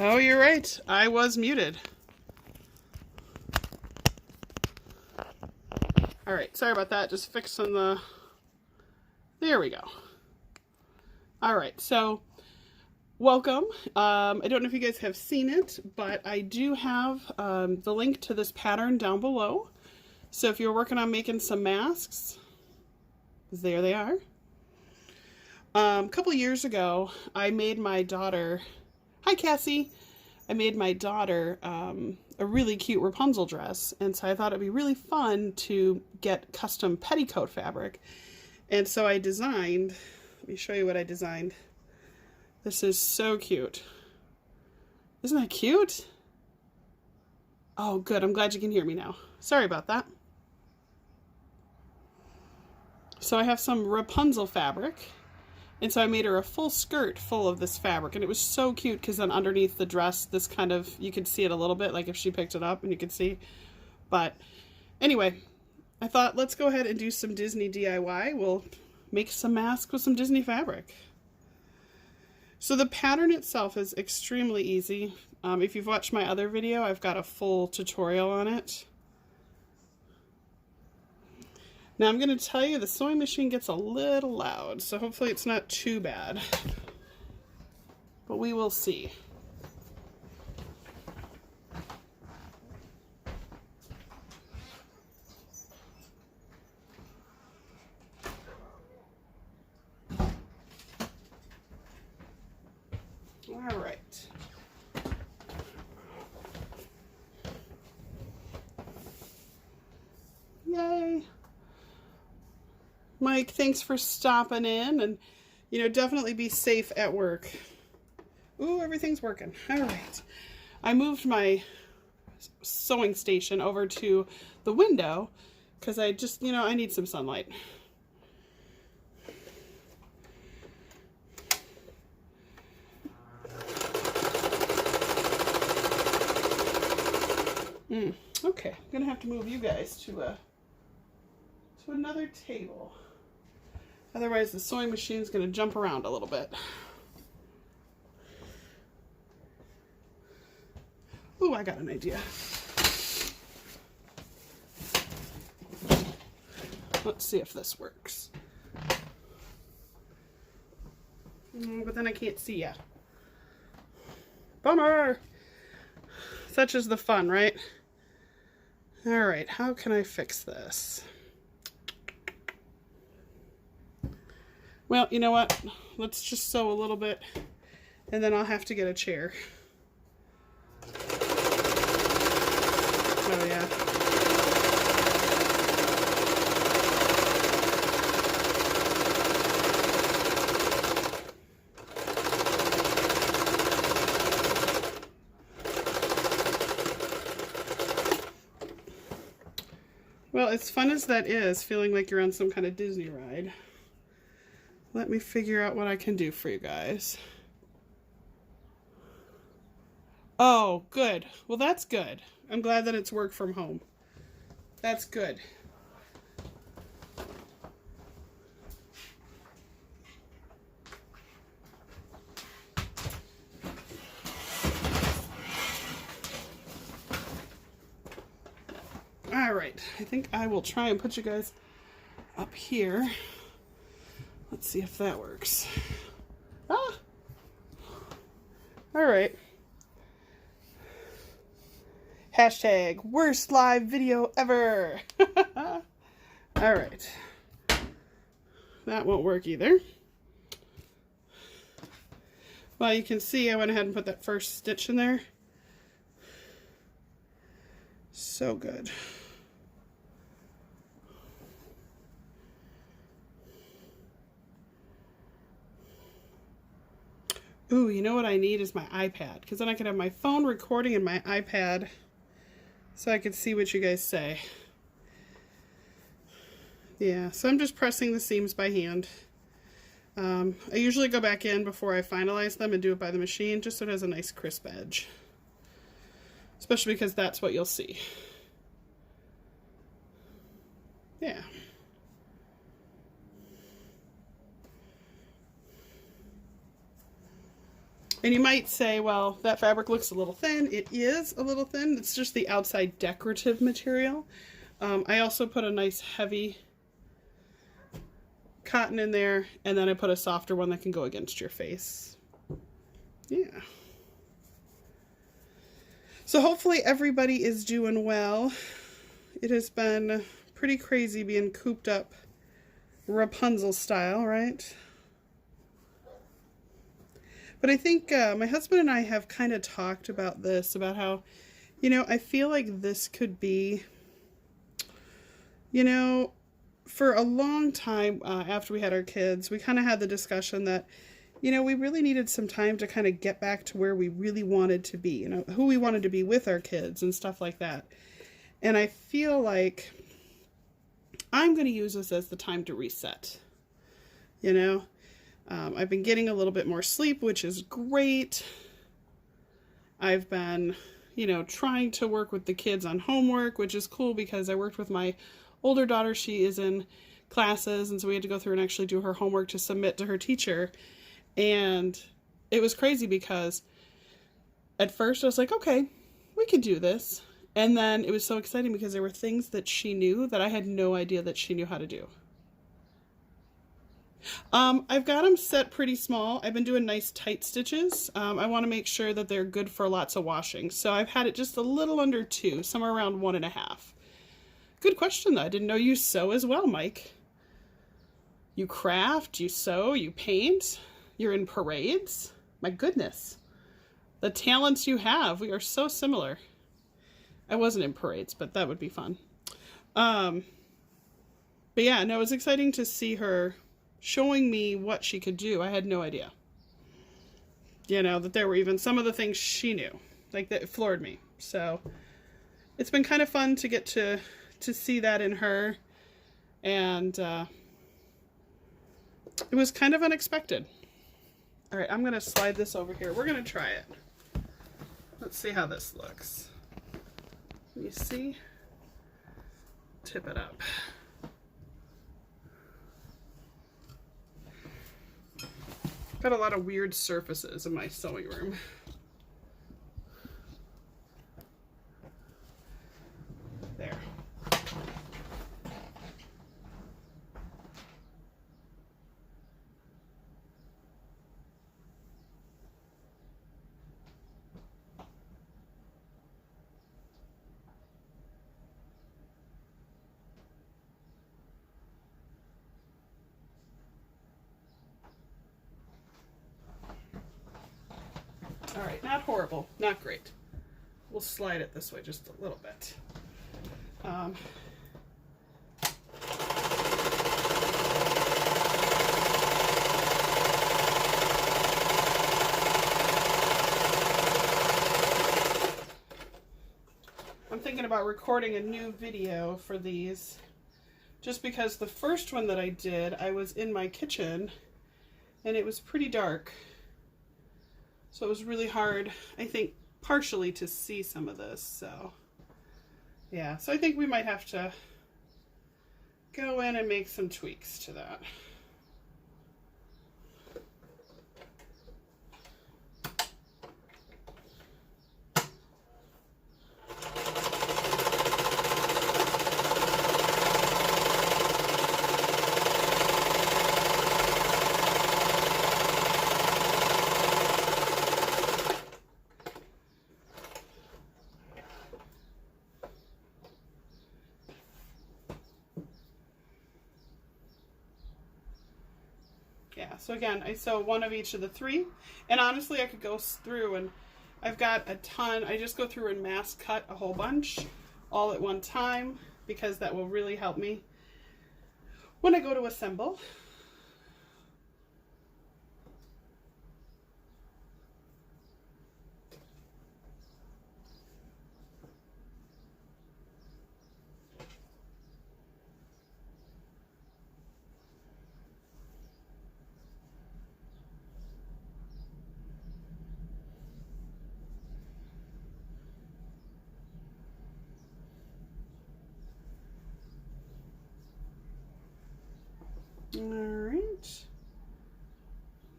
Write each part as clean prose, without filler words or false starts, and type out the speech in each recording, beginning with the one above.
Oh, you're right. I was muted. All right, sorry about that. Just fixing the... There we go. All right, so welcome. I don't know if you guys have seen it, but I do have the link to this pattern down below. So if you're working on making some masks, there they are. A couple years ago, I made my daughter... Hi, Cassie. I made my daughter a really cute Rapunzel dress, and so I thought it'd be really fun to get custom petticoat fabric. And so I designed, let me show you what I designed. This is so cute. Isn't that cute? Oh, good. I'm glad you can hear me now. Sorry about that. So I have some Rapunzel fabric. And so I made her a full skirt full of this fabric, and it was so cute because then underneath the dress, this kind of, you could see it a little bit, like if she picked it up and you could see. But anyway, I thought let's go ahead and do some Disney DIY. We'll make some masks with some Disney fabric. So the pattern itself is extremely easy. If you've watched my other video, I've got a full tutorial on it. Now I'm going to tell you the sewing machine gets a little loud, so hopefully it's not too bad. But we will see. All right. Yay. Mike, thanks for stopping in, and, you know, definitely be safe at work. Ooh, everything's working. All right. I moved my sewing station over to the window because I just, you know, I need some sunlight. Okay, I'm going to have to move you guys to another table. Otherwise, the sewing machine's going to jump around a little bit. Ooh, I got an idea. Let's see if this works. But then I can't see ya. Bummer! Such is the fun, right? All right, how can I fix this? Well, you know what? Let's just sew a little bit, and then I'll have to get a chair. Oh, yeah. Well, as fun as that is, feeling like you're on some kind of Disney ride, let me figure out what I can do for you guys. Oh, good. Well, that's good. I'm glad that it's work from home. That's good. All right. I think I will try and put you guys up here. Let's see if that works. Ah! All right. Hashtag worst live video ever. All right. That won't work either. Well, you can see I went ahead and put that first stitch in there. So good. Ooh, you know what I need is my iPad, because then I could have my phone recording and my iPad so I could see what you guys say. Yeah, so I'm just pressing the seams by hand. I usually go back in before I finalize them and do it by the machine, just so it has a nice crisp edge. Especially because that's what you'll see. Yeah. And you might say, well, that fabric looks a little thin. It is a little thin. It's just the outside decorative material. I also put a nice heavy cotton in there, and then I put a softer one that can go against your face. Yeah. So hopefully everybody is doing well. It has been pretty crazy being cooped up Rapunzel style, right? But I think my husband and I have kind of talked about this, about how, you know, I feel like this could be, you know, for a long time after we had our kids, we kind of had the discussion that, you know, we really needed some time to kind of get back to where we really wanted to be, you know, who we wanted to be with our kids and stuff like that. And I feel like I'm going to use this as the time to reset, you know. I've been getting a little bit more sleep, which is great. I've been, you know, trying to work with the kids on homework, which is cool because I worked with my older daughter. She is in classes, and so we had to go through and actually do her homework to submit to her teacher. And it was crazy because at first I was like, okay, we can do this. And then it was so exciting because there were things that she knew that I had no idea that she knew how to do. I've got them set pretty small. I've been doing nice tight stitches. I want to make sure that they're good for lots of washing. So I've had it just a little under 2, somewhere around 1.5. Good question though. I didn't know you sew as well, Mike. You craft, you sew, you paint. You're in parades. My goodness. The talents you have. We are so similar. I wasn't in parades, but that would be fun. But yeah, no, it was exciting to see her showing me what she could do. I had no idea. You know, that there were even some of the things she knew. Like, that floored me. So it's been kind of fun to get to see that in her. And it was kind of unexpected. All right, I'm going to slide this over here. We're going to try it. Let's see how this looks. Can you see? Tip it up. Got a lot of weird surfaces in my sewing room. There. All right, not horrible, not great. We'll slide it this way just a little bit. I'm thinking about recording a new video for these, just because the first one that I did, I was in my kitchen and it was pretty dark. So it was really hard, I think, partially to see some of this. So yeah, so I think we might have to go in and make some tweaks to that. Yeah, so again, I sew one of each of the 3, and honestly I could go through and I've got a ton. I just go through and mass cut a whole bunch all at one time because that will really help me when I go to assemble. All right.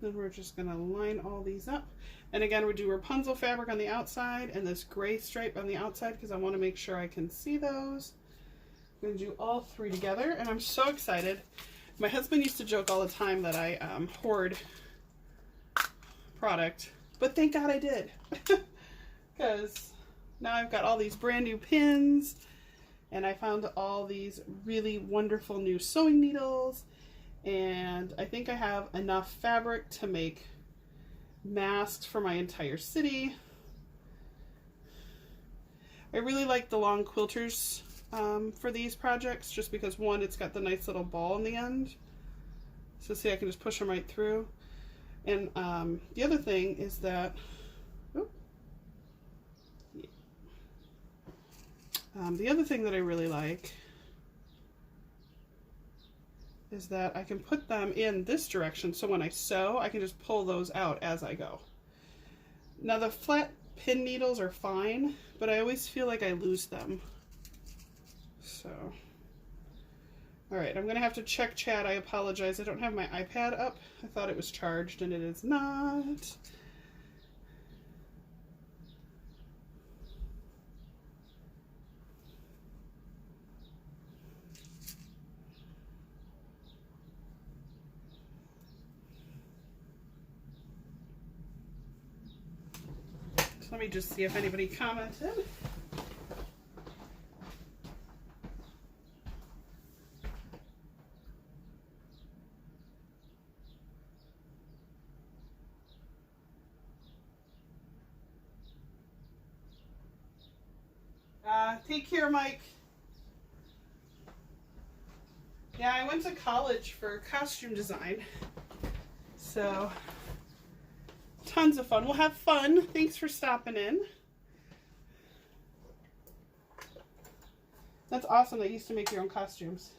Then we're just going to line all these up. And again, we do Rapunzel fabric on the outside and this gray stripe on the outside because I want to make sure I can see those. I'm going to do all three together, and I'm so excited. My husband used to joke all the time that I hoard product, but thank God I did. Because now I've got all these brand new pins, and I found all these really wonderful new sewing needles, and I think I have enough fabric to make masks for my entire city. I really like the long quilters for these projects, just because one, it's got the nice little ball in the end. So see, I can just push them right through. And the other thing is that, the other thing that I really like is that I can put them in this direction, so when I sew, I can just pull those out as I go. Now the flat pin needles are fine, but I always feel like I lose them. So, all right, I'm gonna have to check chat. I apologize. I don't have my iPad up. I thought it was charged, and it is not. So let me just see if anybody commented. Take care, Mike. Yeah, I went to college for costume design, so tons of fun. We'll have fun. Thanks for stopping in. That's awesome that you used to make your own costumes.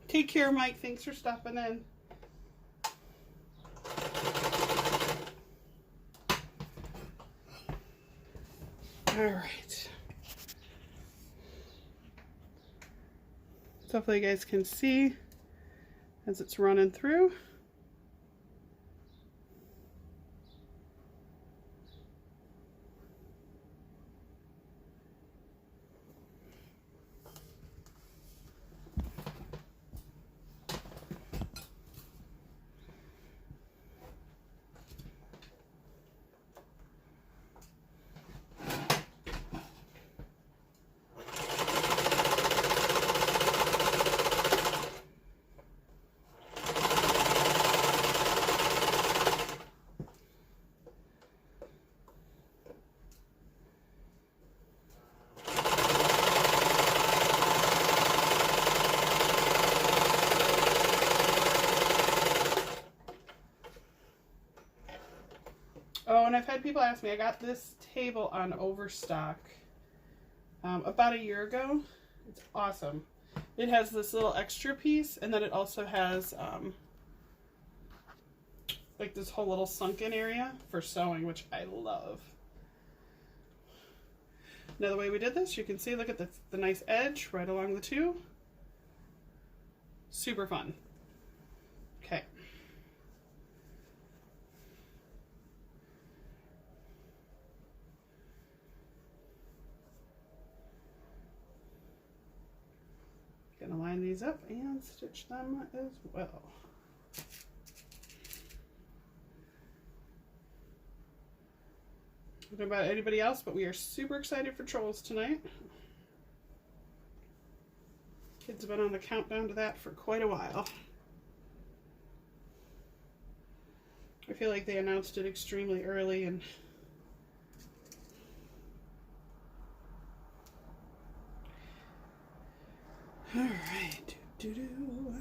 Take care, Mike. Thanks for stopping in. All right. So hopefully you guys can see as it's running through. Oh, and I've had people ask me, I got this table on Overstock about a year ago. It's awesome. It has this little extra piece, and then it also has like this whole little sunken area for sewing, which I love. Now the way we did this, you can see, look at the nice edge right along the two. Super fun. Okay. Gonna line these up and stitch them as well. I don't know about anybody else, but we are super excited for Trolls tonight. Kids have been on the countdown to that for quite a while. I feel like they announced it extremely early, and all right. Doo-doo.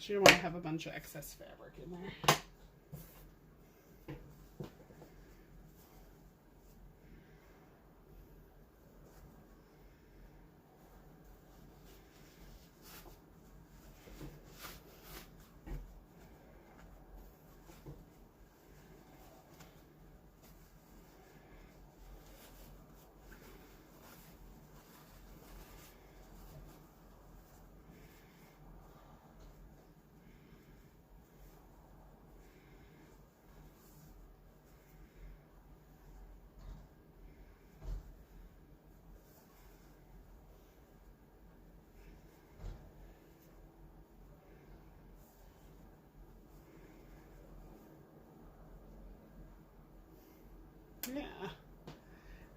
You don't want to have a bunch of excess fabric in there. Yeah.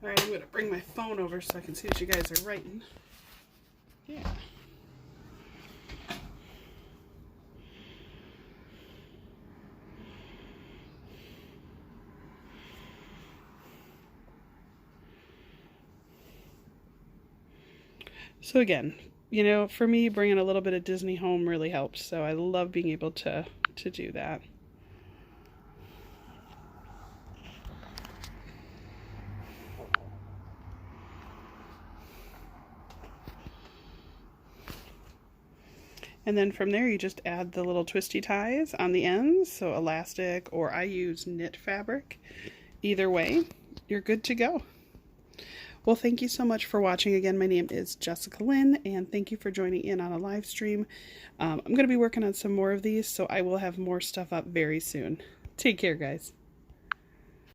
All right, I'm going to bring my phone over so I can see what you guys are writing. Yeah. So again, you know, for me, bringing a little bit of Disney home really helps. So I love being able to do that. And then from there, you just add the little twisty ties on the ends, so elastic, or I use knit fabric. Either way, you're good to go. Well, thank you so much for watching. Again, my name is Jessica Lynn, and thank you for joining in on a live stream. I'm going to be working on some more of these, so I will have more stuff up very soon. Take care, guys.